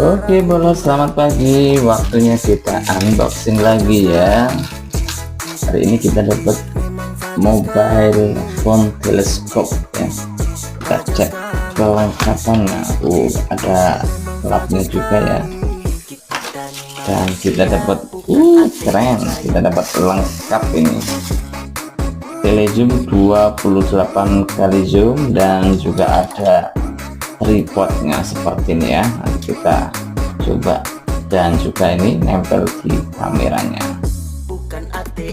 Oke bolos, selamat pagi. Waktunya kita unboxing lagi ya. Hari ini kita dapat mobile phone teleskop ya. Kita cek kelengkapannya. Ada lapnya juga ya. Dan kita dapat keren, kita dapat lengkap ini. Telezoom 28 kali zoom dan juga ada tripodnya seperti ini ya. Nanti kita coba, dan juga ini nempel di kameranya.